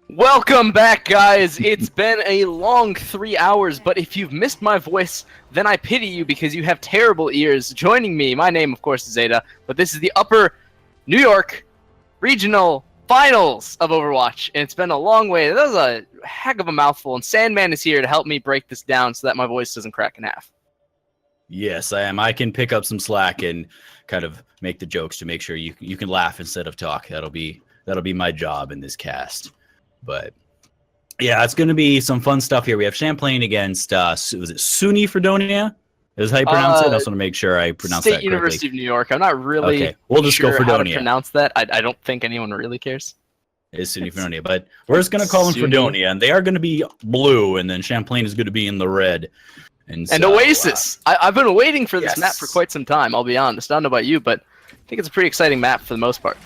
Welcome back, guys. It's been a long 3 hours, but if you've missed my voice, then I pity you because you have terrible ears. Joining me, my name, of course, is Zeta, but this is the Upper New York Regional Finals of Overwatch, and it's been a long way. That was a heck of a mouthful, and Sandman is here to help me break this down so that my voice doesn't crack in half. Yes, I am. I can pick up some slack and kind of make the jokes to make sure you can laugh instead of talk. That'll be my job in this cast. But yeah, it's going to be some fun stuff here. We have Champlain against was it SUNY Fredonia? Is how you pronounce it? I just want to make sure I pronounce that correctly. State University of New York. I'm not really okay. We'll just sure go Fredonia. How to pronounce that. I don't think anyone really cares. It's SUNY Fredonia, but we're just going to call them Fredonia, and they are going to be blue, and then Champlain is going to be in the red. And Oasis. I've been waiting for this map for quite some time, I'll be honest. I don't know about you, but I think it's a pretty exciting map for the most part.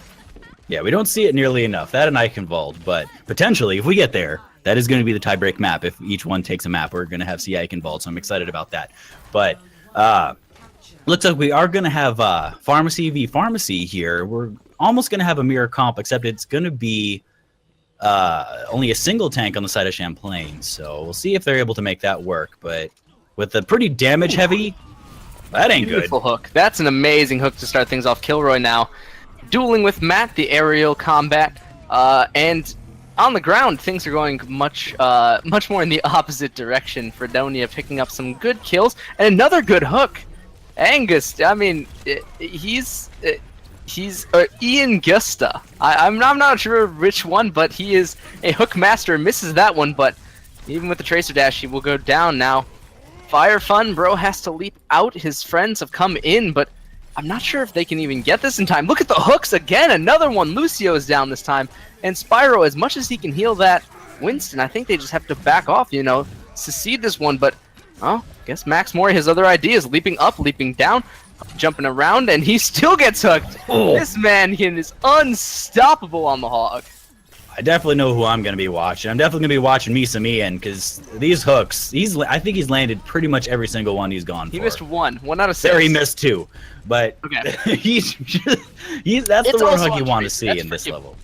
Yeah, we don't see it nearly enough. That and Eichenwald, but potentially, if we get there, that is going to be the tiebreak map. If each one takes a map, we're going to have C. Eichenwald, so I'm excited about that. But looks like we are going to have Pharmacy v. Pharmacy here. We're almost going to have a mirror comp, except it's going to be only a single tank on the side of Champlain. So we'll see if they're able to make that work. But with a pretty damage-heavy, that ain't good. Beautiful hook. That's an amazing hook to start things off. Kilroy now dueling with Matt, the aerial combat, and on the ground things are going much more in the opposite direction. Fredonia picking up some good kills and another good hook. Angus, I mean, he's Ian Gusta. I'm not sure which one, but he is a hook master. Misses that one, but even with the tracer dash, he will go down now. Fire Fun, bro, has to leap out. His friends have come in, but I'm not sure if they can even get this in time. Look at the hooks again. Another one. Lucio is down this time. And Spyro, as much as he can heal that Winston, I think they just have to back off, secede this one. But, I guess Max Mori has other ideas. Leaping up, leaping down, jumping around, and he still gets hooked. Oh. This man is unstoppable on the hog. I definitely know who I'm going to be watching. I'm definitely going to be watching Misa Ian because these hooks, I think he's landed pretty much every single one he's gone for. He missed one out of 6. There he missed 2. But okay. he's that's the one hook you want to see in this level.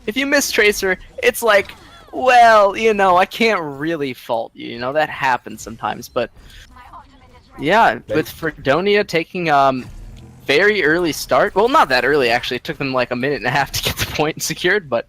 If you miss Tracer, it's like, well, I can't really fault you. That happens sometimes. But yeah, with Fredonia taking very early start. Well, not that early, actually. It took them like a minute and a half to get the point secured, but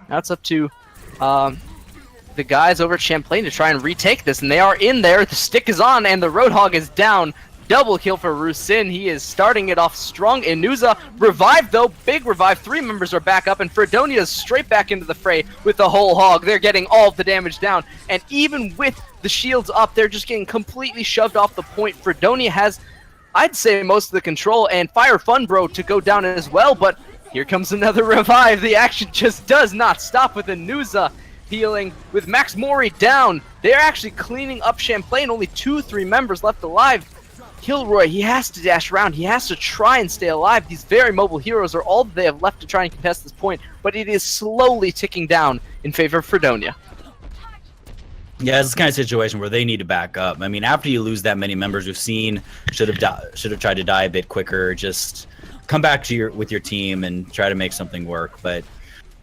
now it's up to the guys over at Champlain to try and retake this, and they are in there. The stick is on, and the Roadhog is down. Double kill for Rusin. He is starting it off strong. Inuza revived, though. Big revive. 3 members are back up, and Fredonia is straight back into the fray with the whole hog. They're getting all of the damage down, and even with the shields up, they're just getting completely shoved off the point. Fredonia has, I'd say, most of the control, and Fire Fun Bro to go down as well, but here comes another revive. The action just does not stop with Inuza healing. With Max Mori down, they're actually cleaning up Champlain. Only 2-3 members left alive. Kilroy, he has to dash around. He has to try and stay alive. These very mobile heroes are all that they have left to try and contest this point, but it is slowly ticking down in favor of Fredonia. Yeah, it's the kind of situation where they need to back up. I mean, after you lose that many members, we've seen should have tried to die a bit quicker. Just come back to with your team and try to make something work. But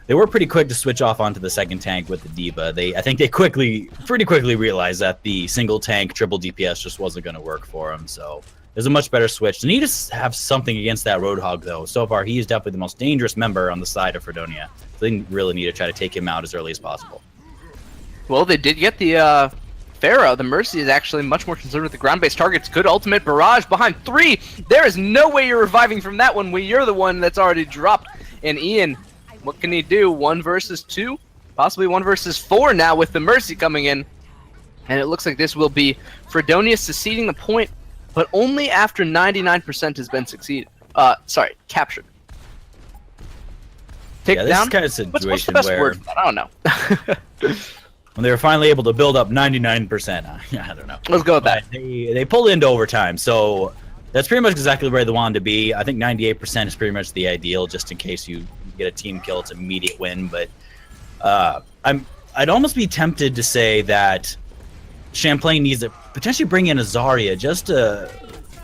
they were pretty quick to switch off onto the second tank with the D.Va. I think they pretty quickly realized that the single tank triple DPS just wasn't going to work for them. So there's a much better switch. They need to have something against that Roadhog, though. So far, he is definitely the most dangerous member on the side of Fredonia. So they really need to try to take him out as early as possible. Well, they did get the Pharah. The Mercy is actually much more concerned with the ground-based targets. Good ultimate barrage behind 3. There is no way you're reviving from that one when you're the one that's already dropped. And Ian, what can he do? 1 versus 2? Possibly 1 versus 4 now with the Mercy coming in. And it looks like this will be Fredonia seceding the point, but only after 99% has been captured. Take this down? is kind of situation what's the best where word for that? I don't know. when they were finally able to build up 99%, I don't know. Let's go with that. They pulled into overtime, so that's pretty much exactly where they wanted to be. I think 98% is pretty much the ideal, just in case you get a team kill, it's an immediate win. But I'd almost be tempted to say that Champlain needs to potentially bring in a Zarya just to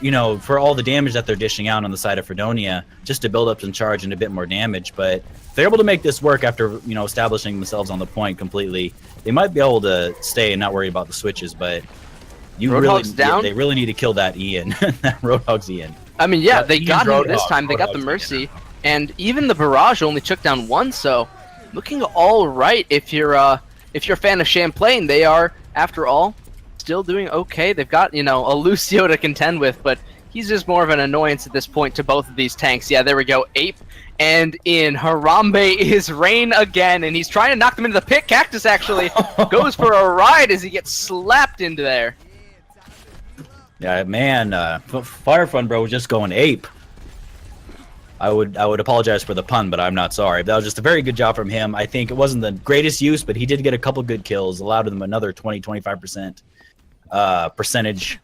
you know, for all the damage that they're dishing out on the side of Fredonia, just to build up some charge and a bit more damage. But if they're able to make this work after, you know, establishing themselves on the point completely, they might be able to stay and not worry about the switches. But they really need to kill that Ian, that Roadhog's Ian. I mean, yeah, they got him this time. They got the Mercy, and even the barrage only took down one. So, looking all right. If you're a fan of Champlain, they are, after all, still doing okay. They've got, you know, a Lucio to contend with, but he's just more of an annoyance at this point to both of these tanks. Yeah, there we go. Ape and in. Harambe is Rain again, and he's trying to knock them into the pit. Cactus actually goes for a ride as he gets slapped into there. Yeah, man, Firefun bro was just going ape. I would apologize for the pun, but I'm not sorry. That was just a very good job from him. I think it wasn't the greatest use, but he did get a couple good kills, allowed them another 20-25% percentage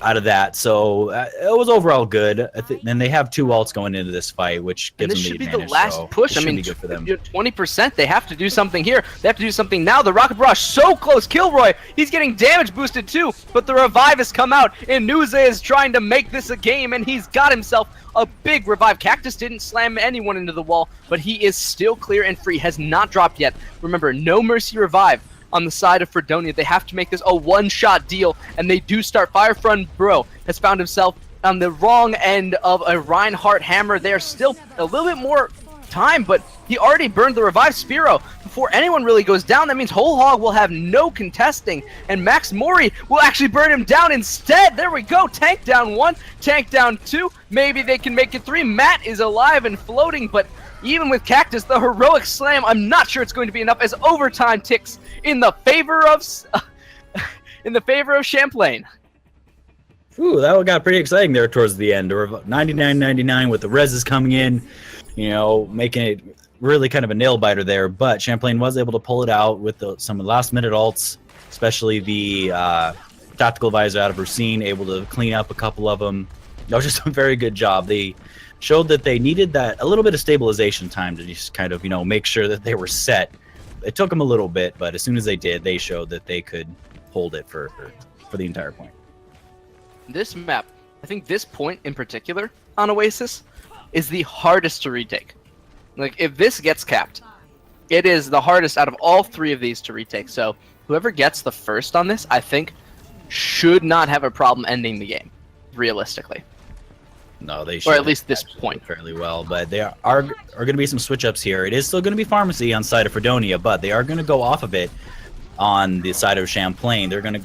out of that. So it was overall good. And they have 2 ults going into this fight, which gives them the advantage. This should be the last push. I mean, 20%. They have to do something here. They have to do something now. The Rocket Barrage so close. Kilroy, he's getting damage boosted too, but the revive has come out, and Nuze is trying to make this a game, and he's got himself a big revive. Cactus didn't slam anyone into the wall, but he is still clear and free. Has not dropped yet. Remember, no Mercy revive on the side of Fredonia. They have to make this a one-shot deal, and they do start. Firefront Bro has found himself on the wrong end of a Reinhardt hammer. There's still a little bit more time, but he already burned the revive. Spiro, before anyone really goes down, that means Whole Hog will have no contesting, and Max Mori will actually burn him down instead. There we go. Tank down 1, tank down 2. Maybe they can make it 3. Matt is alive and floating, but even with Cactus, the heroic slam, I'm not sure it's going to be enough as overtime ticks in the favor of Champlain. Ooh, that got pretty exciting there towards the end. Or 99-99 with the reses coming in, you know, making it really kind of a nail biter there. But Champlain was able to pull it out with some last minute ults, especially the tactical visor out of Racine, able to clean up a couple of them. That was just a very good job. They showed that they needed that a little bit of stabilization time to just kind of, you know, make sure that they were set. It took them a little bit, but as soon as they did, they showed that they could hold it for the entire point. This map, I think this point in particular on Oasis is the hardest to retake. Like, if this gets capped, it is the hardest out of all 3 of these to retake. So whoever gets the first on this, I think, should not have a problem ending the game, realistically. No, they should. Or at least this point. Fairly well, but there are going to be some switch-ups here. It is still going to be Pharmacy on side of Fredonia, but they are going to go off of it on the side of Champlain. They're going to...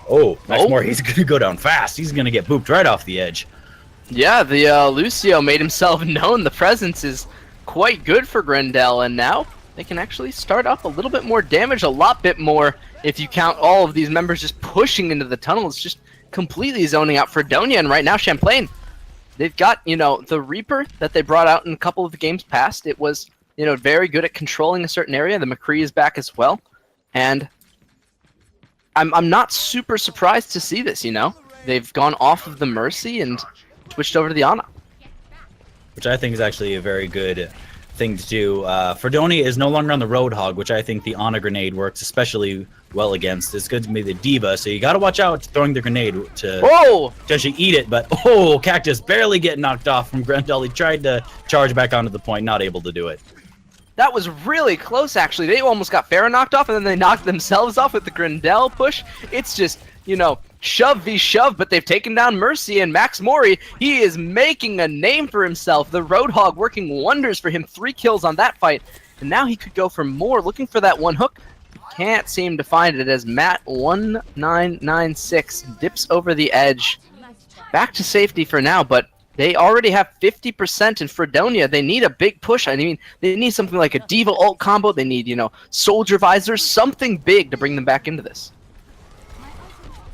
Oh, Max Moore, he's going to go down fast. He's going to get booped right off the edge. Yeah, the Lucio made himself known. The presence is quite good for Grendel, and now they can actually start up a little bit more damage, a lot bit more, if you count all of these members just pushing into the tunnel. It's just completely zoning out Fredonia, and right now Champlain, they've got, you know, the Reaper that they brought out in a couple of the games past. It was, you know, very good at controlling a certain area. The McCree is back as well, and I'm not super surprised to see this, you know. They've gone off of the Mercy and switched over to the Ana. Which I think is actually a very good thing to do. Fredonia is no longer on the Roadhog, which I think the Ana grenade works especially well against. It's good to be the Diva, so you got to watch out throwing the grenade to potentially eat it. But, Cactus barely getting knocked off from Grendel. He tried to charge back onto the point, not able to do it. That was really close, actually. They almost got Farah knocked off, and then they knocked themselves off with the Grendel push. It's just, you know, shove v shove, but they've taken down Mercy, and Max Mori, he is making a name for himself. The Roadhog working wonders for him. 3 kills on that fight, and now he could go for more, looking for that one hook. Can't seem to find it as Matt 1996 dips over the edge. Back to safety for now, but they already have 50% in Fredonia. They need a big push. I mean, they need something like a Diva ult combo. They need, you know, Soldier Visors, something big to bring them back into this.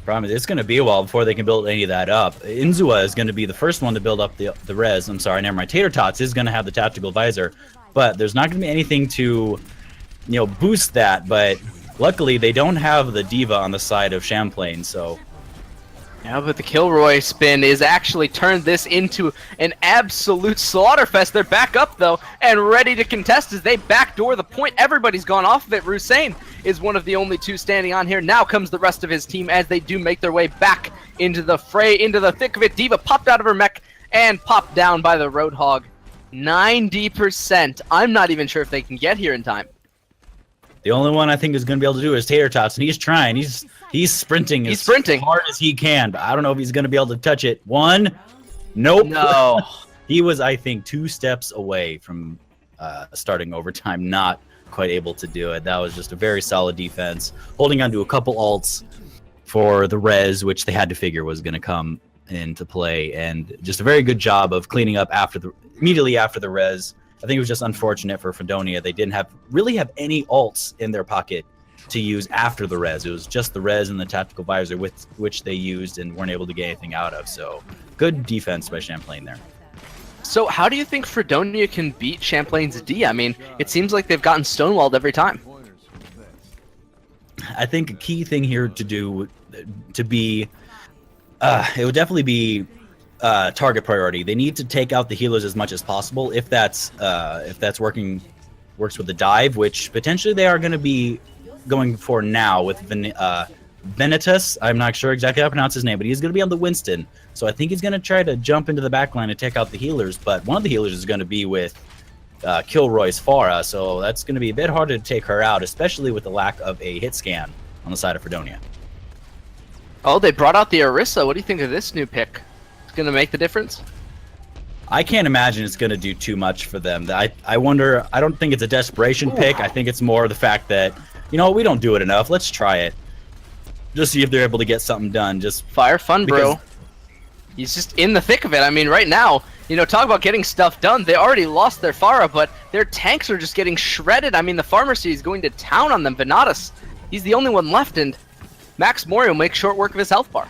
Problem is, it's going to be a while before they can build any of that up. Inzua is going to be the first one to build up the res. I'm sorry, never mind. Tater Tots is going to have the tactical visor, but there's not going to be anything to, you know, boost that. But luckily, they don't have the Diva on the side of Champlain, so... Yeah, but the Kilroy spin is actually turned this into an absolute slaughterfest. They're back up, though, and ready to contest as they backdoor the point. Everybody's gone off of it. Rusain is one of the only two standing on here. Now comes the rest of his team as they do make their way back into the fray, into the thick of it. D.Va popped out of her mech and popped down by the Roadhog. 90%. I'm not even sure if they can get here in time. The only one I think is going to be able to do is Tater Tots, and he's trying. He's sprinting as hard as he can, but I don't know if he's going to be able to touch it. One. Nope. No. He was, I think, 2 steps away from starting overtime, not quite able to do it. That was just a very solid defense, holding on to a couple ults for the res, which they had to figure was going to come into play, and just a very good job of cleaning up immediately after the res. I think it was just unfortunate for Fredonia. They didn't really have any ults in their pocket to use after the res. It was just the res and the tactical visor with which they used and weren't able to get anything out of. So good defense by Champlain there. So how do you think Fredonia can beat Champlain's D? I mean, it seems like they've gotten stonewalled every time. I think a key thing here it would definitely be target priority. They need to take out the healers as much as possible. If that's works with the dive, which potentially they are going to be going for now with Venitus. I'm not sure exactly how to pronounce his name, but he's going to be on the Winston. So I think he's going to try to jump into the backline and take out the healers. But one of the healers is going to be with Kilroy's Farah, so that's going to be a bit harder to take her out, especially with the lack of a hit scan on the side of Fredonia. Oh, they brought out the Orisa. What do you think of this new pick? It's going to make the difference? I can't imagine it's going to do too much for them. I wonder, I don't think it's a desperation pick. I think it's more the fact that, we don't do it enough. Let's try it. Just see if they're able to get something done. Just Fire Fun, bro. He's just in the thick of it. I mean, right now, talk about getting stuff done. They already lost their Farah, but their tanks are just getting shredded. I mean, the Pharmacy is going to town on them. Venatus, he's the only one left, and Max Mori will make short work of his health bar.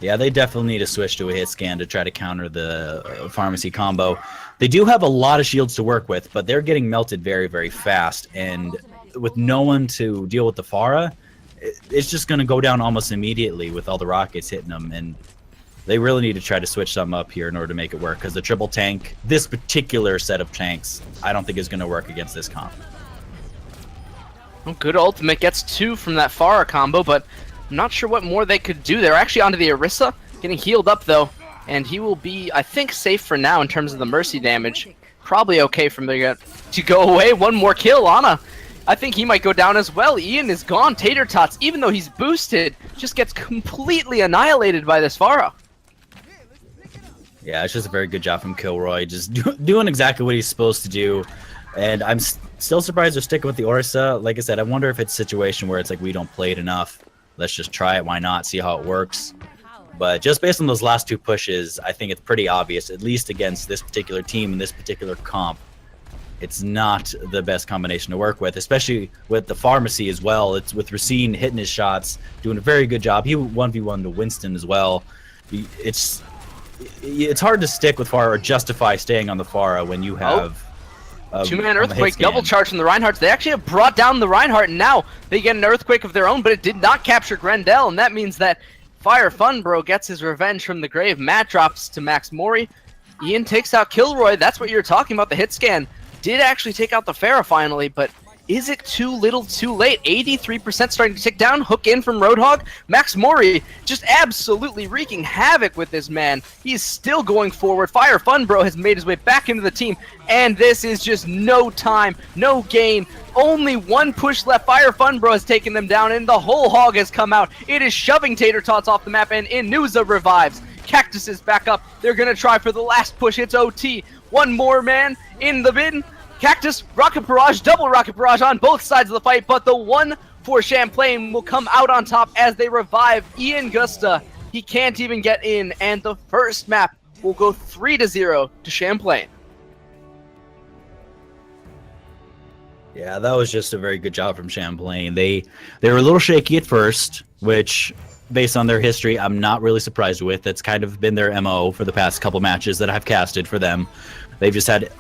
Yeah, they definitely need to switch to a hit scan to try to counter the Pharmacy combo. They do have a lot of shields to work with, but they're getting melted very, very fast. And with no one to deal with the Farah, it's just going to go down almost immediately with all the rockets hitting them. And they really need to try to switch something up here in order to make it work, because the triple tank, this particular set of tanks, I don't think is going to work against this comp. Well, good ultimate, gets 2 from that Farah combo, but I'm not sure what more they could do. They're actually onto the Orisa, getting healed up though, and he will be, I think, safe for now in terms of the mercy damage. Probably okay from there to go away. One more kill, Ana. I think he might go down as well. Ian is gone. Tater Tots, even though he's boosted, just gets completely annihilated by this Farah. Yeah, it's just a very good job from Kilroy, just doing exactly what he's supposed to do. And I'm still surprised they're sticking with the Orisa. Like I said, I wonder if it's a situation where it's like, we don't play it enough. Let's just try it. Why not? See how it works. But just based on those last 2 pushes, I think it's pretty obvious, at least against this particular team and this particular comp, it's not the best combination to work with, especially with the Pharmacy as well. It's with Racine hitting his shots, doing a very good job. He 1v1 to Winston as well. It's hard to stick with Farah or justify staying on the Farah when you have... 2-man Earthquake, double charge from the Reinhardts. They actually have brought down the Reinhardt, and now they get an Earthquake of their own, but it did not capture Grendel, and that means that Fire Fun Bro gets his revenge from the grave. Matt drops to Max Mori. Ian takes out Kilroy. That's what you're talking about. The hit scan did actually take out the Farah finally, but is it too little too late? 83% starting to tick down. Hook in from Roadhog. Max Mori just absolutely wreaking havoc with this man. He's still going forward. Fire Fun Bro has made his way back into the team, and this is just no time, no gain. Only 1 push left. Fire Fun Bro has taken them down, and the whole hog has come out. It is shoving Tater Tots off the map, and Inuza revives. Cactus is back up. They're going to try for the last push. It's OT. One more man in the bin. Cactus, Rocket Barrage, double Rocket Barrage on both sides of the fight, but the one for Champlain will come out on top as they revive Ian Gusta. He can't even get in, and the first map will go 3-0 to Champlain. Yeah, that was just a very good job from Champlain. They were a little shaky at first, which, based on their history, I'm not really surprised with. That's kind of been their MO for the past couple matches that I've casted for them. They've just had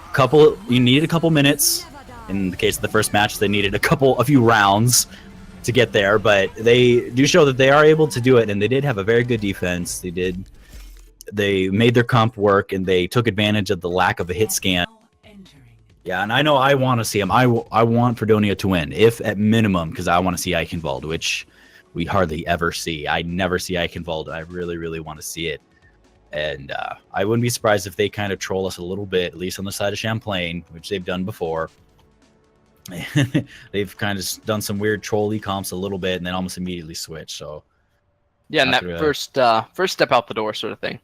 you needed a couple minutes. In the case of the first match, they needed a few rounds to get there, but they do show that they are able to do it, and they did have a very good defense. They made their comp work, and they took advantage of the lack of a hit scan Yeah, and I know I want to see him. I want Fredonia to win, if at minimum, because I want to see Eichenwald, which we hardly ever see. I never see Eichenwald. I really, really want to see it. And I wouldn't be surprised if they kind of troll us a little bit, at least on the side of Champlain, which they've done before. They've kind of done some weird troll comps a little bit and then almost immediately switch. So yeah, and that first step out the door sort of thing.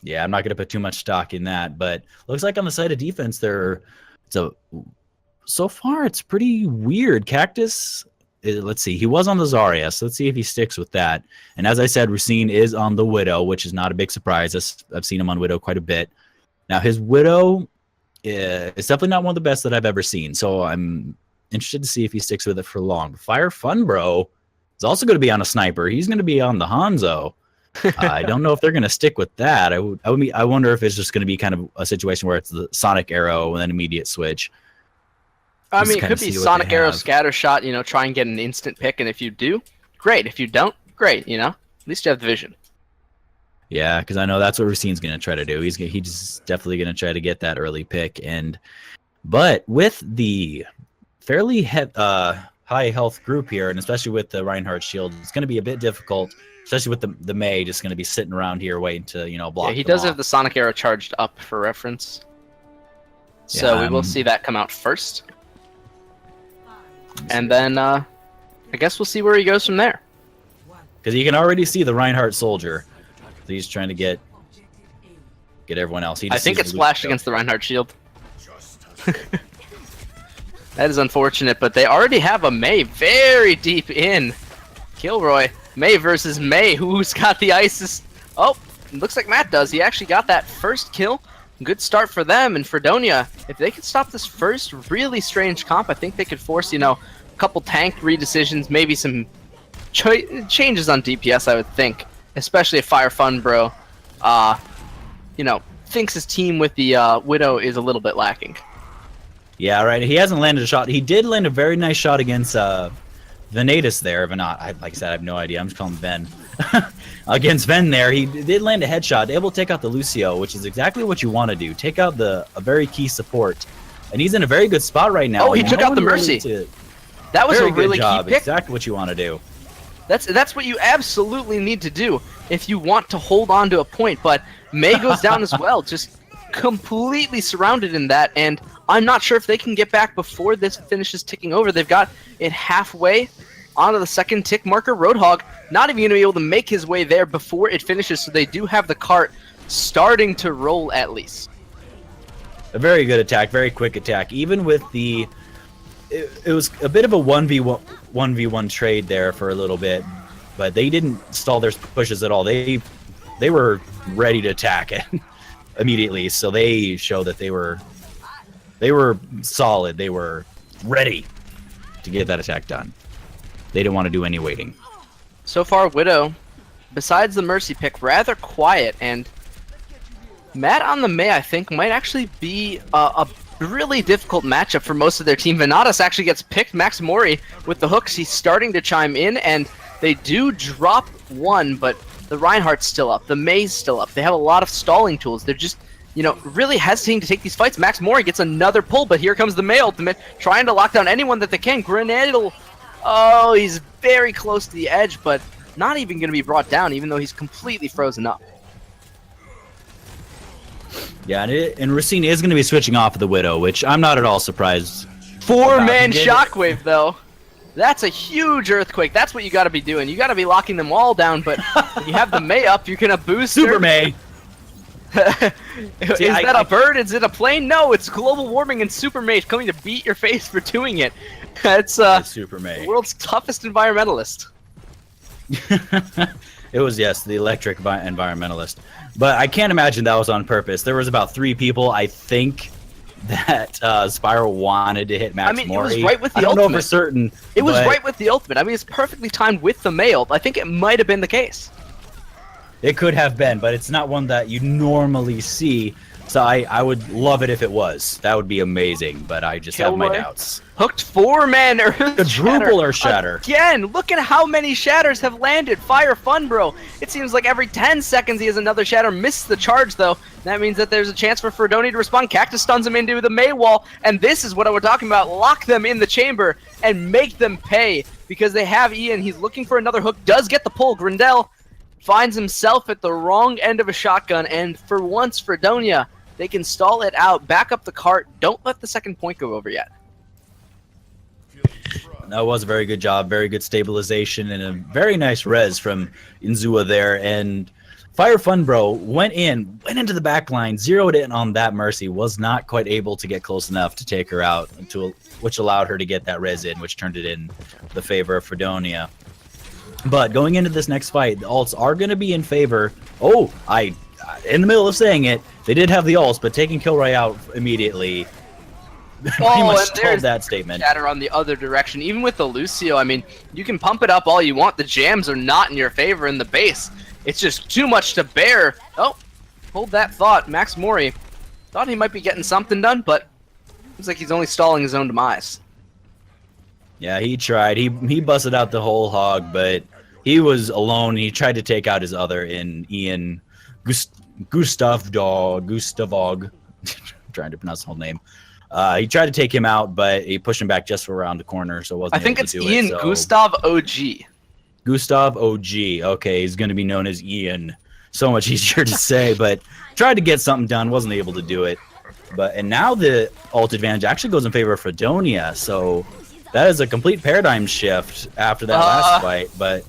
Yeah, I'm not going to put too much stock in that, but looks like on the side of defense, so far it's pretty weird. Cactus, let's see, he was on the Zarya, so let's see if he sticks with that. And as I said, Racine is on the Widow, which is not a big surprise. I've seen him on Widow quite a bit. Now, his Widow is definitely not one of the best that I've ever seen, so I'm interested to see if he sticks with it for long. Fire Fun Bro is also going to be on a sniper. He's going to be on the Hanzo. I don't know if they're going to stick with that. I wonder if it's just going to be kind of a situation where it's the Sonic Arrow and then immediate switch. I mean, it could be Sonic Arrow, Scatter Shot, try and get an instant pick, and if you do, great. If you don't, great, At least you have the vision. Yeah, because I know that's what Racine's going to try to do. He's definitely going to try to get that early pick. But with the fairly high health group here, and especially with the Reinhardt shield, it's going to be a bit difficult. Especially with the Mei just going to be sitting around here waiting to, block. Yeah, he does have the Sonic Arrow charged up for reference. So yeah, we will see that come out first. And then I guess we'll see where he goes from there. Because you can already see the Reinhardt soldier. So he's trying to get everyone else. I think it's splashed against the Reinhardt shield. That is unfortunate, but they already have a Mei very deep in. Kilroy. Mei versus Mei. Who's got the ISIS? Oh, it looks like Matt does. He actually got that first kill. Good start for them. And Fredonia, if they could stop this first really strange comp, I think they could force, a couple tank redecisions, maybe some changes on DPS, I would think. Especially if Fire Fun Bro, thinks his team with the Widow is a little bit lacking. Yeah, right. He hasn't landed a shot. He did land a very nice shot against Venatus there, but not. Like I said, I have no idea. I'm just calling him Ven. Against Ven there, he did land a headshot, able to take out the Lucio, which is exactly what you want to do. Take out a very key support. And he's in a very good spot right now. Oh, he took out the Mercy. That was a really key pick. Exactly what you want to do. That's what you absolutely need to do if you want to hold on to a point. But Mei goes down as well, just completely surrounded in that. And I'm not sure if they can get back before this finishes ticking over. They've got it halfway onto the second tick marker. Roadhog not even going to be able to make his way there before it finishes, so they do have the cart starting to roll at least. A very good attack, very quick attack. Even with the... It was a bit of a 1v1 trade there for a little bit, but they didn't stall their pushes at all. They were ready to attack it immediately, so they show that they were solid. They were ready to get that attack done. They didn't want to do any waiting. So far, Widow, besides the Mercy pick, rather quiet, and Matt on the Mei, I think, might actually be a really difficult matchup for most of their team. Venatus actually gets picked. Max Mori with the hooks. He's starting to chime in, and they do drop one, but the Reinhardt's still up. The Mei's still up. They have a lot of stalling tools. They're just, really hesitating to take these fights. Max Mori gets another pull, but here comes the Mei ultimate, trying to lock down anyone that they can. Grenadal, oh, he's very close to the edge, but not even going to be brought down, even though he's completely frozen up. Yeah, and Racine is going to be switching off of the Widow, which I'm not at all surprised. 4-man shockwave, though. That's a huge earthquake. That's what you got to be doing. You got to be locking them all down, but when you have the Mei up, you're going to boost Super her. Mei. Is that a bird? Is it a plane? No, it's global warming and Super Mei coming to beat your face for doing it. It's Super Mei, the world's toughest environmentalist. It was, yes, the electric environmentalist. But I can't imagine that was on purpose. There was about 3 people, I think, that Spiral wanted to hit Max Mori. It was right with the ultimate. I don't know for certain. It was right with the ultimate. I mean, it's perfectly timed with the Mei ult. I think it might have been the case. It could have been, but it's not one that you normally see. So I would love it if it was. That would be amazing, but I just have my doubts. Hooked 4-man Quadruple Earth Shatter. Again, look at how many shatters have landed. Fire Fun Bro. It seems like every 10 seconds he has another shatter. Missed the charge, though. That means that there's a chance for Fredonia to respond. Cactus stuns him into the May wall, and this is what we're talking about. Lock them in the chamber and make them pay because they have Ian. He's looking for another hook. Does get the pull. Grindel finds himself at the wrong end of a shotgun, and for once, Fredonia, they can stall it out, back up the cart. Don't let the second point go over yet. That was a very good job, very good stabilization, and a very nice res from Inzua there. And Fire Fun Bro went into the back line, zeroed in on that Mercy, was not quite able to get close enough to take her out, which allowed her to get that res in, which turned it in the favor of Fredonia. But going into this next fight, the ults are going to be in favor. Oh, in the middle of saying it, they did have the ults, but taking Kilroy out immediately pretty much told that statement. Shatter on the other direction. Even with the Lucio, I mean, you can pump it up all you want. The jams are not in your favor in the base. It's just too much to bear. Oh, hold that thought. Max Mori thought he might be getting something done, but looks like he's only stalling his own demise. Yeah, he tried. He busted out the whole hog, but he was alone. He tried to take out his other in Ian Gustavog. Trying to pronounce the whole name. He tried to take him out, but he pushed him back just around the corner, so wasn't I think able it's to do Ian it, so. Gustav OG. Gustav OG. Okay, he's going to be known as Ian. So much easier to say, but tried to get something done, wasn't able to do it. And now the ult advantage actually goes in favor of Fredonia, so that is a complete paradigm shift after that last fight. But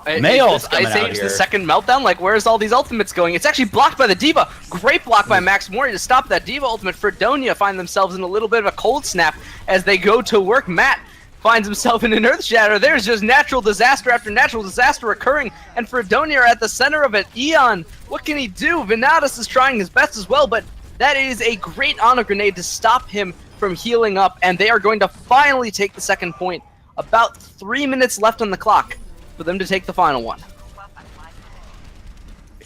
Mayall's coming out here. The second meltdown, like where's all these ultimates going? It's actually blocked by the D.Va. Great block by Max Mori to stop that D.Va ultimate. Fredonia find themselves in a little bit of a cold snap as they go to work. Matt finds himself in an Earth Shatter. There's just natural disaster after natural disaster occurring, and Fredonia are at the center of it. Eon, what can he do? Venatus is trying his best as well, but that is a great honor grenade to stop him from healing up, and they are going to finally take the second point. About 3 minutes left on the clock for them to take the final one.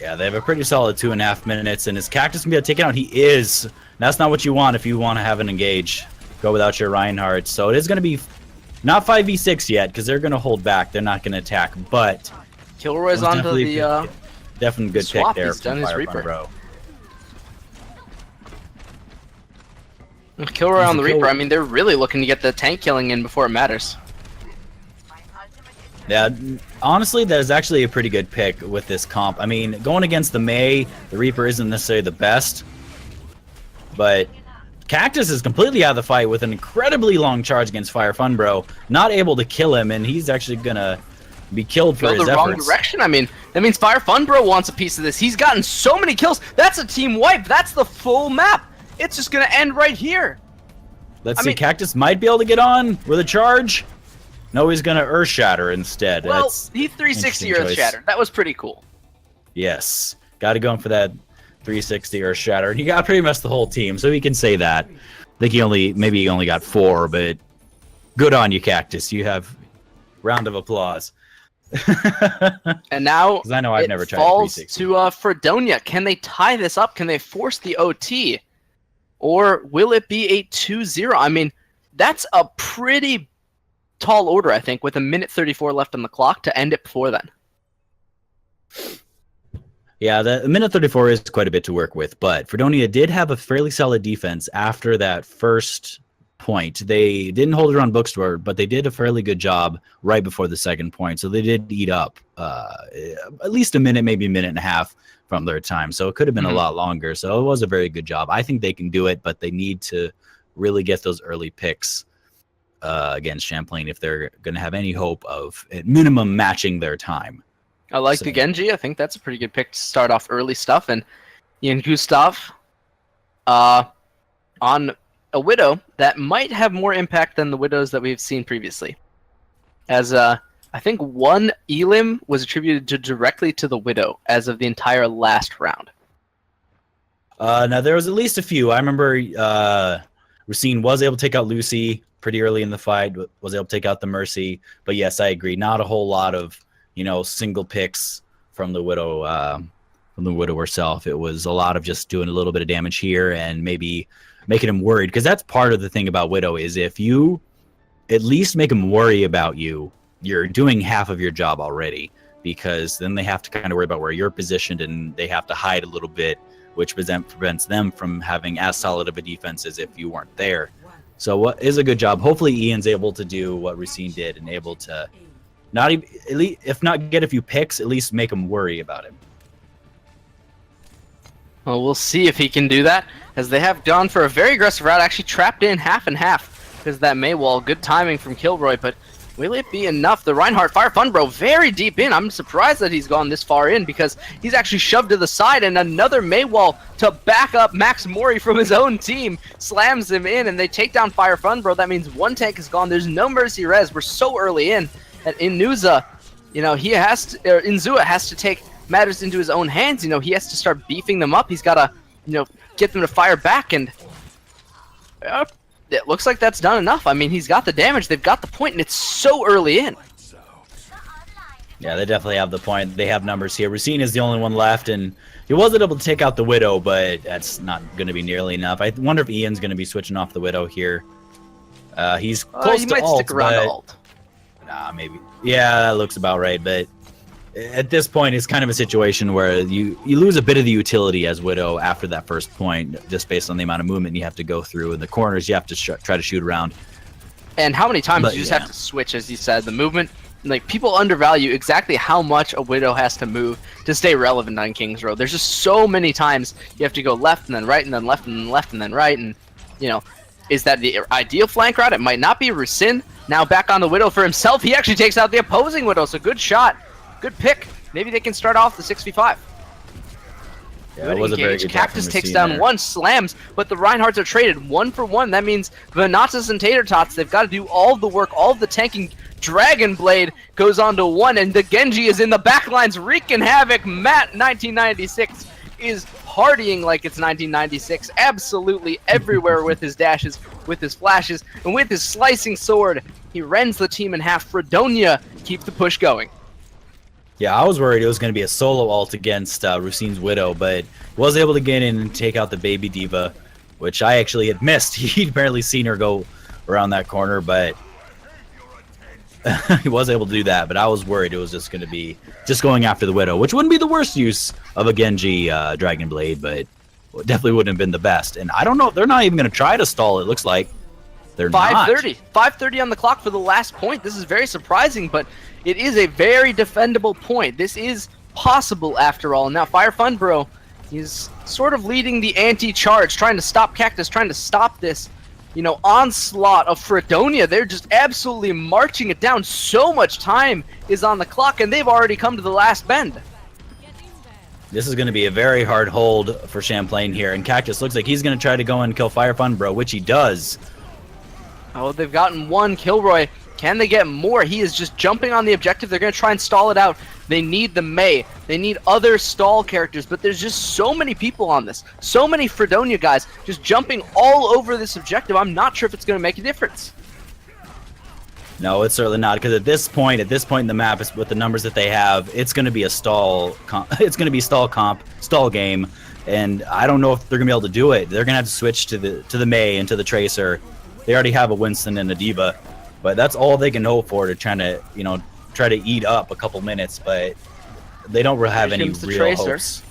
Yeah, they have a pretty solid 2.5 minutes, and is Cactus going to be able to take it out? He is. That's not what you want if you want to have an engage. Go without your Reinhardt. So it is going to be not 5v6 yet, because they're going to hold back. They're not going to attack, but Kilroy's onto the definitely good swap. pick there He's done from his Fire Reaper. Bro. Kilroy on the Reaper. I mean, they're really looking to get the tank killing in before it matters. Yeah, honestly, that is actually a pretty good pick with this comp. I mean, going against the Mei, the Reaper isn't necessarily the best, but Cactus is completely out of the fight with an incredibly long charge against Fire Fun Bro, not able to kill him, and he's actually gonna be killed for his efforts. Wrong direction. I mean, that means Fire Fun Bro wants a piece of this. He's gotten so many kills. That's a team wipe. That's the full map. It's just gonna end right here. Let's see. Cactus might be able to get on with a charge. No, he's gonna Earth Shatter instead. Well, that's he 360 Earth Shatter. That was pretty cool. Yes, got to go in for that 360 Earth Shatter, and he got pretty much the whole team, so he can say that. I think he only got 4, but good on you, Cactus. You have round of applause. And now I know I've never tried falls 360. to Fredonia. Can they tie this up? Can they force the OT? Or will it be a 2-0? I mean, that's a pretty tall order, I think, with 1:34 left on the clock to end it before then. Yeah, the minute 34 is quite a bit to work with, but Fredonia did have a fairly solid defense after that first point. They didn't hold it on Bookstore, but they did a fairly good job right before the second point, so they did eat up at least a minute, maybe a minute and a half from their time, so it could have been a lot longer, so it was a very good job. I think they can do it, but they need to really get those early picks against Champlain if they're going to have any hope of, at minimum, matching their time. I like the Genji. I think that's a pretty good pick to start off early stuff. And Ian Gustav on a Widow that might have more impact than the Widows that we've seen previously. As I think one Elim was attributed directly to the Widow as of the entire last round. Now, there was at least a few. I remember Racine was able to take out Lucy pretty early in the fight, was able to take out the Mercy. But yes, I agree. Not a whole lot of, single picks from the Widow herself. It was a lot of just doing a little bit of damage here and maybe making him worried, because that's part of the thing about Widow is if you at least make them worry about you, you're doing half of your job already, because then they have to kind of worry about where you're positioned and they have to hide a little bit, which prevents them from having as solid of a defense as if you weren't there. So what is a good job. Hopefully Ian's able to do what Racine did and able to not even, at least, if not get a few picks, at least make them worry about him. Well, we'll see if he can do that, as they have gone for a very aggressive route, actually trapped in half and half because of that May wall. Good timing from Kilroy, but will it be enough? The Reinhardt Fire Fun Bro very deep in. I'm surprised that he's gone this far in, because he's actually shoved to the side, and another May wall to back up Max Mori from his own team slams him in, and they take down Fire Fun Bro. That means one tank is gone. There's no mercy res. We're so early in that Inuzua, Inzua has to take matters into his own hands. He has to start beefing them up. He's got to, get them to fire back, and it looks like that's done enough. I mean, he's got the damage, they've got the point, and it's so early in. Yeah, they definitely have the point. They have numbers here. Racine is the only one left, and he wasn't able to take out the Widow, but that's not going to be nearly enough. I wonder if Ian's going to be switching off the Widow here. He's close to ult, stick around but... to ult. Nah, maybe. Yeah, that looks about right, but at this point, it's kind of a situation where you lose a bit of the utility as Widow after that first point, just based on the amount of movement you have to go through. In the corners, you have to try to shoot around. And how many times do you just have to switch, as you said, the movement? Like, people undervalue exactly how much a Widow has to move to stay relevant on King's Road. There's just so many times you have to go left and then right and then left and then left and then right. And, is that the ideal flank route? It might not be. Rusin now back on the Widow for himself. He actually takes out the opposing Widow, so good shot. Good pick. Maybe they can start off the 6v5. Yeah, it was a very good Cactus takes down one, slams, but the Reinhardts are traded 1-for-1. That means Venatus and Tater Tots, they've got to do all the work, all the tanking. Dragon Blade goes on to 1, and the Genji is in the backlines wreaking havoc. Matt 1996 is partying like it's 1996, absolutely everywhere with his dashes, with his flashes, and with his slicing sword. He rends the team in half. Fredonia keep the push going. Yeah, I was worried it was going to be a solo ult against Rusine's Widow, but was able to get in and take out the Baby Diva, which I actually had missed. He'd barely seen her go around that corner, but he was able to do that. But I was worried it was just going to be just going after the Widow, which wouldn't be the worst use of a Genji Dragon Blade, but definitely wouldn't have been the best. And I don't know if they're not even going to try to stall, it looks like. They're 5:30. 5:30 on the clock for the last point. This is very surprising, but it is a very defendable point. This is possible after all. Now Fire Fun Bro is sort of leading the anti-charge, trying to stop Cactus, trying to stop this, onslaught of Fredonia. They're just absolutely marching it down. So much time is on the clock, and they've already come to the last bend. This is going to be a very hard hold for Champlain here, and Cactus looks like he's going to try to go and kill Fire Fun Bro, which he does. Oh, they've gotten one. Kilroy, can they get more? He is just jumping on the objective. They're going to try and stall it out. They need the May. They need other stall characters, but there's just so many people on this. So many Fredonia guys just jumping all over this objective. I'm not sure if it's going to make a difference. No, it's certainly not, because at this point in the map, with the numbers that they have, it's going to be a stall. It's going to be stall game, and I don't know if they're going to be able to do it. They're going to have to switch to the May and to the Tracer. They already have a Winston and a Diva, but that's all they can hope for to try to eat up a couple minutes. But they don't have any real hopes.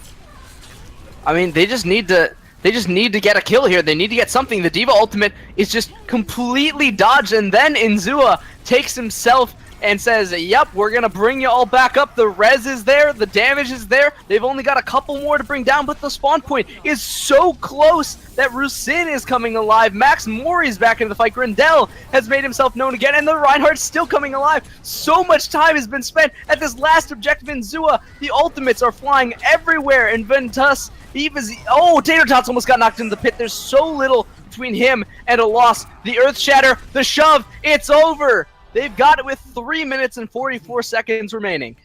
I mean, they just need to get a kill here. They need to get something. The Diva ultimate is just completely dodged, and then Inzua takes himself and says, yep, we're going to bring you all back up. The res is there. The damage is there. They've only got a couple more to bring down, but the spawn point is so close that Rusin is coming alive. Max Mori's back into the fight. Grindel has made himself known again, and the Reinhardt's still coming alive. So much time has been spent at this last objective in Zua. The ultimates are flying everywhere, and Ventus, Tater Tots almost got knocked into the pit. There's so little between him and a loss. The Earth Shatter, the shove, it's over. They've got it with 3 minutes and 44 seconds remaining.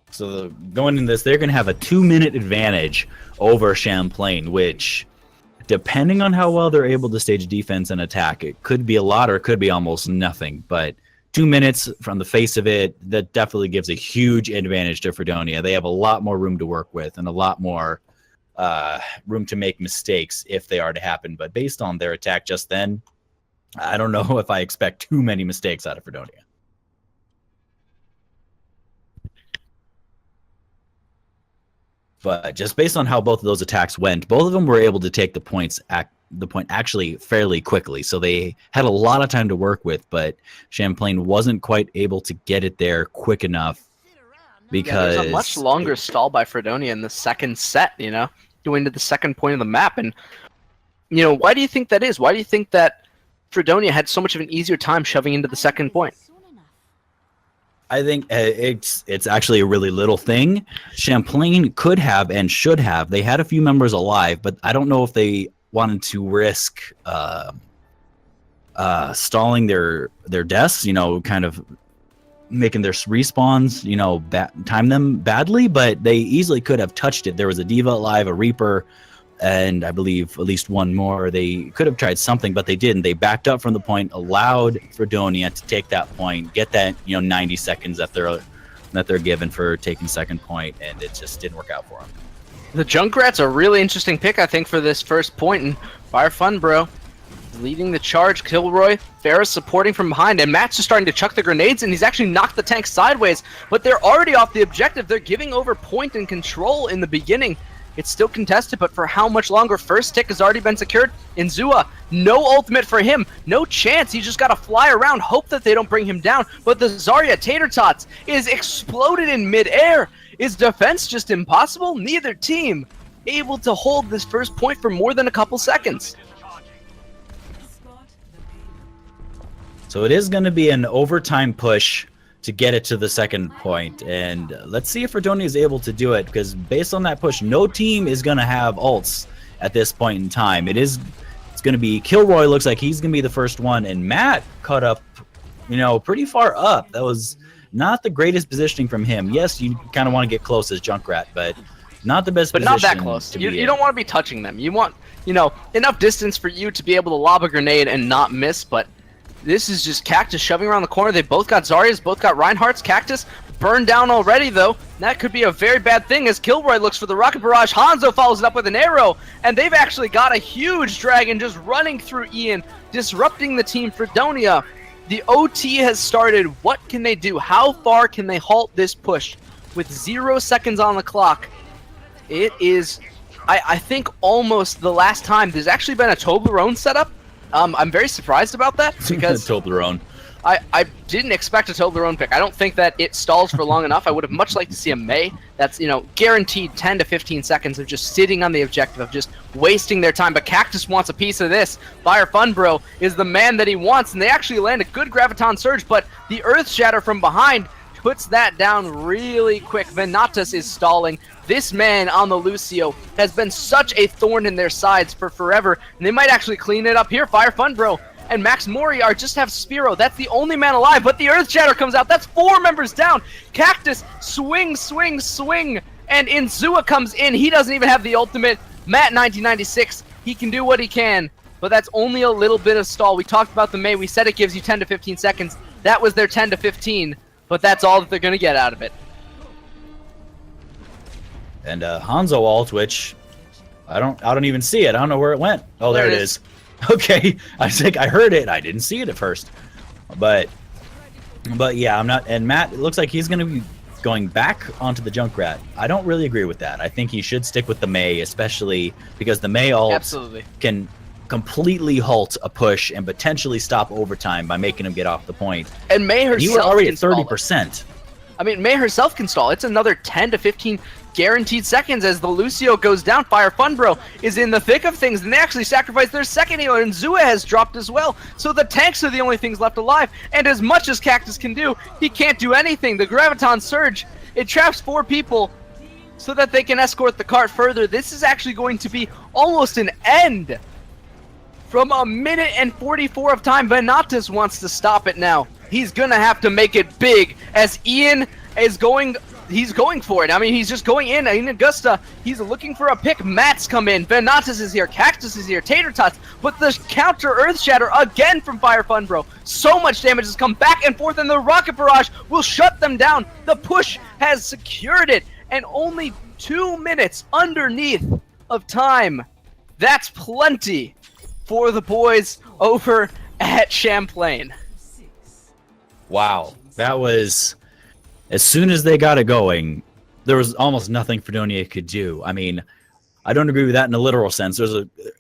So going into this, they're going to have a 2-minute advantage over Champlain, which, depending on how well they're able to stage defense and attack, it could be a lot or it could be almost nothing. But 2 minutes from the face of it, that definitely gives a huge advantage to Fredonia. They have a lot more room to work with and a lot more room to make mistakes if they are to happen. But based on their attack just then, I don't know if I expect too many mistakes out of Fredonia. But just based on how both of those attacks went, both of them were able to take the point actually fairly quickly. So they had a lot of time to work with, but Champlain wasn't quite able to get it there quick enough because there's a much longer stall by Fredonia in the second set, going to the second point of the map. And, why do you think that is? Why do you think that Fredonia had so much of an easier time shoving into the second point? I think it's actually a really little thing. Champlain could have and should have. They had a few members alive, but I don't know if they wanted to risk stalling their deaths, kind of making their respawns, time them badly, but they easily could have touched it. There was a Diva alive, a Reaper, and I believe at least one more. They could have tried something, but they didn't. They backed up from the point, allowed Fredonia to take that point, get that 90 seconds that they're given for taking second point, and it just didn't work out for them. The Junkrat's a really interesting pick, I think, for this first point, and Fire Fun Bro leading the charge. Kilroy, Ferris supporting from behind, and Matt's just starting to chuck the grenades, and he's actually knocked the tank sideways, but they're already off the objective. They're giving over point and control in the beginning. It's still contested, but for how much longer? First tick has already been secured. Inzua, no ultimate for him. No chance. He's just got to fly around, hope that they don't bring him down. But the Zarya Tater Tots is exploded in midair. Is defense just impossible? Neither team able to hold this first point for more than a couple seconds. So it is going to be an overtime push to get it to the second point, and let's see if Fredonia is able to do it, because based on that push, no team is going to have ults at this point in time. It's going to be Kilroy, looks like he's going to be the first one, and Matt caught up, pretty far up. That was not the greatest positioning from him. Yes, you kind of want to get close as Junkrat, but not the best position. But not that close. You don't want to be touching them. You want, enough distance for you to be able to lob a grenade and not miss, but this is just Cactus shoving around the corner. They both got Zaryas, both got Reinhardt's. Cactus burned down already, though. That could be a very bad thing as Kilroy looks for the rocket barrage. Hanzo follows it up with an arrow, and they've actually got a huge dragon just running through Ian, disrupting the team. Fredonia, the OT has started. What can they do? How far can they halt this push? With 0 seconds on the clock, it is, I think, almost the last time there's actually been a Toblerone setup. I'm very surprised about that because Toblerone. I didn't expect a Toblerone pick. I don't think that it stalls for long enough. I would have much liked to see a Mei. That's, guaranteed 10 to 15 seconds of just sitting on the objective, of just wasting their time. But Cactus wants a piece of this. Fire Fun Bro is the man that he wants, and they actually land a good Graviton Surge, but the Earth Shatter from behind puts that down really quick. Venatus is stalling. This man on the Lucio has been such a thorn in their sides for forever, and they might actually clean it up here. Fire Fun Bro and Max Mori are just have Spiro. That's the only man alive, but the Earth Shatter comes out. That's 4 members down. Cactus, swing, and Inzua comes in. He doesn't even have the ultimate. Matt 1996, he can do what he can, but that's only a little bit of stall. We talked about the Mei. We said it gives you 10 to 15 seconds. That was their 10 to 15. But that's all that they're going to get out of it. And Hanzo ult, which I don't even see it. I don't know where it went. Oh, there it is. Okay, I think I heard it. I didn't see it at first. But yeah, I'm not. And Matt, it looks like he's going to be going back onto the Junkrat. I don't really agree with that. I think he should stick with the Mei, especially because the Mei ult can completely halt a push and potentially stop overtime by making him get off the point. And Mei herself, you were already at 30%. I mean, Mei herself can stall. It's another 10 to 15 guaranteed seconds as the Lucio goes down. Fire Fun Bro is in the thick of things, and they actually sacrifice their second healer, and Zua has dropped as well. So the tanks are the only things left alive, and as much as Cactus can do, he can't do anything. The Graviton Surge, it traps 4 people so that they can escort the cart further. This is actually going to be almost an end. From 1 minute and 44 of time, Venatus wants to stop it now. He's going to have to make it big as Ian is going he's going for it. I mean, he's just going in Augusta. He's looking for a pick. Matt's come in. Venatus is here. Cactus is here. Tater Tots. But the counter Earth Shatter again from Fire Fun Bro. So much damage has come back and forth, and the Rocket Barrage will shut them down. The push has secured it, and only 2 minutes underneath of time. That's plenty for the boys over at Champlain. Wow, that was... As soon as they got it going, there was almost nothing Fredonia could do. I mean, I don't agree with that in a literal sense.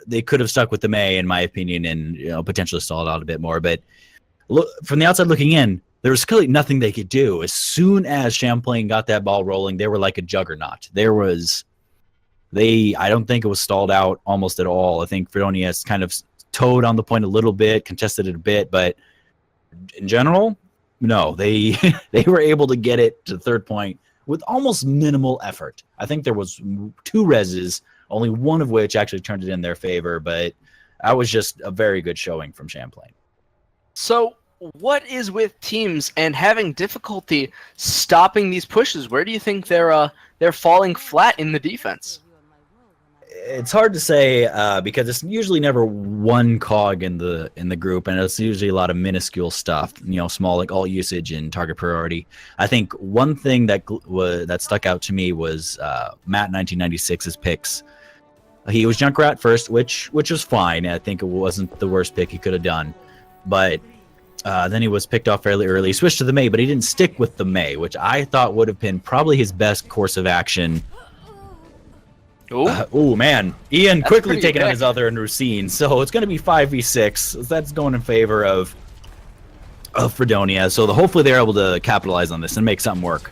They could have stuck with the May, in my opinion, and potentially stalled out a bit more. But from the outside looking in, there was clearly nothing they could do. As soon as Champlain got that ball rolling, they were like a juggernaut. I don't think it was stalled out almost at all. I think Fredonia kind of towed on the point a little bit, contested it a bit, but in general, no, they were able to get it to the third point with almost minimal effort. I think there was 2 reses, only one of which actually turned it in their favor, but that was just a very good showing from Champlain. So what is with teams and having difficulty stopping these pushes? Where do you think they're falling flat in the defense? It's hard to say because it's usually never one cog in the group, and it's usually a lot of minuscule stuff, small like alt usage and target priority. I think one thing that stuck out to me was Matt 1996's picks. He was Junkrat first, which was fine. I think it wasn't the worst pick he could have done, but then he was picked off fairly early. He switched to the May, but he didn't stick with the May, which I thought would have been probably his best course of action. Oh man, Ian that's quickly taking out his other and Racine, so it's going to be 5v6. That's going in favor of Fredonia, so hopefully they're able to capitalize on this and make something work.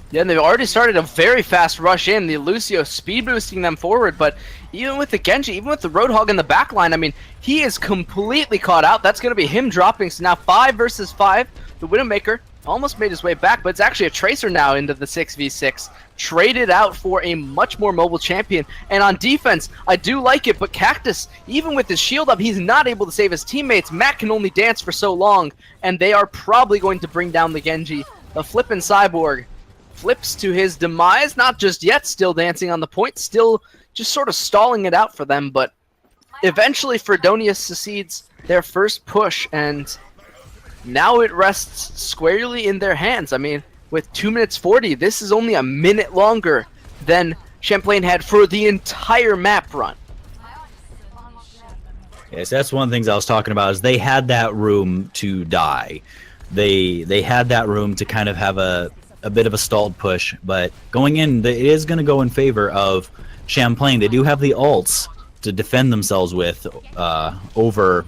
Yeah, and they've already started a very fast rush in. The Lucio speed boosting them forward, but even with the Genji, even with the Roadhog in the back line, I mean, he is completely caught out. That's going to be him dropping. So now 5 versus 5. The Widowmaker almost made his way back, but it's actually a Tracer now into the 6v6. Traded out for a much more mobile champion. And on defense, I do like it, but Cactus, even with his shield up, he's not able to save his teammates. Matt can only dance for so long, and they are probably going to bring down the Genji. The flippin' Cyborg flips to his demise, not just yet, still dancing on the point, still just sort of stalling it out for them, but eventually Fredonia succeeds their first push, and now it rests squarely in their hands. I mean, with 2 minutes 40, this is only a minute longer than Champlain had for the entire map run. Yes, that's one of the things I was talking about, is they had that room to die. They had that room to kind of have a bit of a stalled push, but going in, it is going to go in favor of Champlain. They do have the ults to defend themselves with over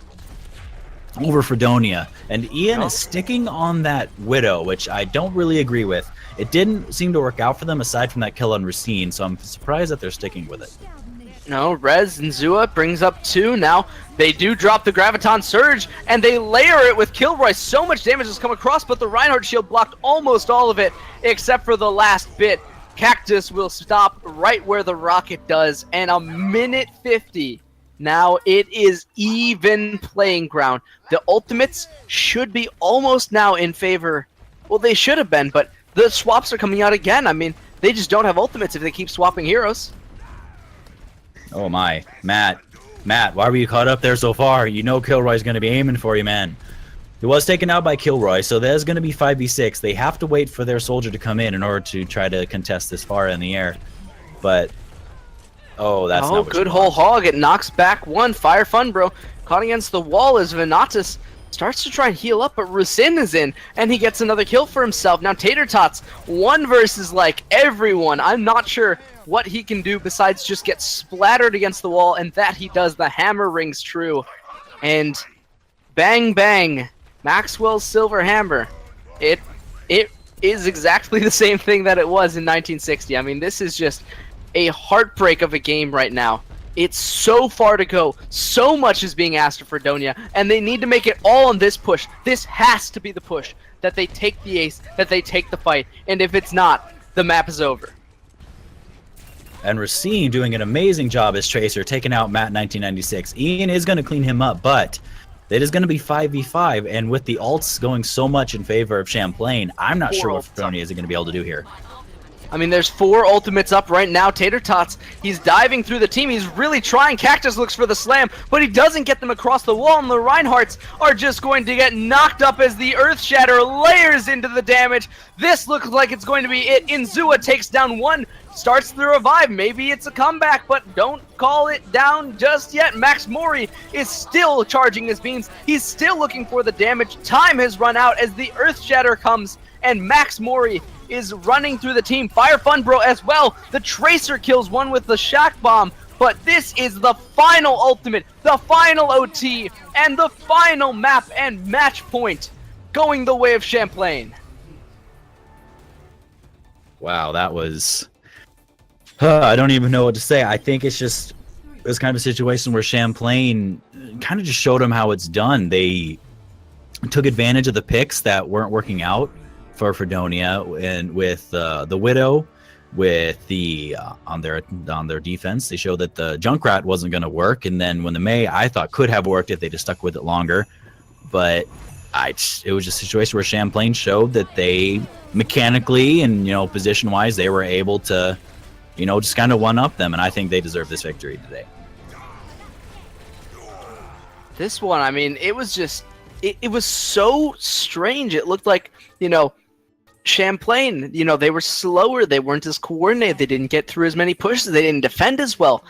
Fredonia, and Ian is sticking on that Widow, which I don't really agree with. It didn't seem to work out for them aside from that kill on Racine, so I'm surprised that they're sticking with it. No, Rez and Zua brings up 2. Now they do drop the Graviton Surge, and they layer it with Kilroy. So much damage has come across, but the Reinhardt shield blocked almost all of it, except for the last bit. Cactus will stop right where the rocket does, and a minute 50. Now it is even playing ground. The ultimates should be almost now in favor. Well, they should have been, but the swaps are coming out again. I mean, they just don't have ultimates if they keep swapping heroes. Oh my, Matt, why were you caught up there so far? You know Kilroy's going to be aiming for you, man. He was taken out by Kilroy, so there's going to be 5v6. They have to wait for their soldier to come in order to try to contest this far in the air. But, that's not what good whole hog. It knocks back 1. Fire Fun Bro caught against the wall as Venatus starts to try and heal up, but Rusin is in, and he gets another kill for himself. Now Tater Tots, 1 versus like everyone. I'm not sure what he can do besides just get splattered against the wall, and that he does. The hammer rings true, and bang bang, Maxwell's silver hammer. It is exactly the same thing that it was in 1960. I mean, this is just a heartbreak of a game right now. It's so far to go. So much is being asked of Fredonia, and they need to make it all on this push. This has to be the push, that they take the ace, that they take the fight, and if it's not, the map is over. And Racine doing an amazing job as Tracer, taking out Matt 1996. Ian is going to clean him up, but It is going to be 5v5, and with the ults going so much in favor of Champlain, I'm not sure what Fredonia is going to be able to do here. I mean, there's 4 ultimates up right now. Tater Tots, he's diving through the team. He's really trying. Cactus looks for the slam, but he doesn't get them across the wall, and the Reinhardts are just going to get knocked up as the Earth Shatter layers into the damage. This looks like it's going to be it. Inzua takes down 1, starts the revive. Maybe it's a comeback, but don't call it down just yet. Max Mori is still charging his beams. He's still looking for the damage. Time has run out as the Earth Shatter comes, and Max Mori is running through the team. Fire Fun Bro as well. The Tracer kills 1 with the Shock Bomb, but this is the final ultimate, the final OT, and the final map and match point going the way of Champlain. Wow, that was... I don't even know what to say. I think it's kind of a situation where Champlain kind of just showed them how it's done. They took advantage of the picks that weren't working out for Fredonia, and with the Widow, with the on their defense, they showed that the Junkrat wasn't going to work, and then when the Mei, I thought could have worked if they just stuck with it longer, but it was just a situation where Champlain showed that they mechanically and position wise they were able to just kind of one up them, and I think they deserve this victory today. This one, I mean, it was just it was so strange. It looked like Champlain, they were slower, they weren't as coordinated, they didn't get through as many pushes, they didn't defend as well.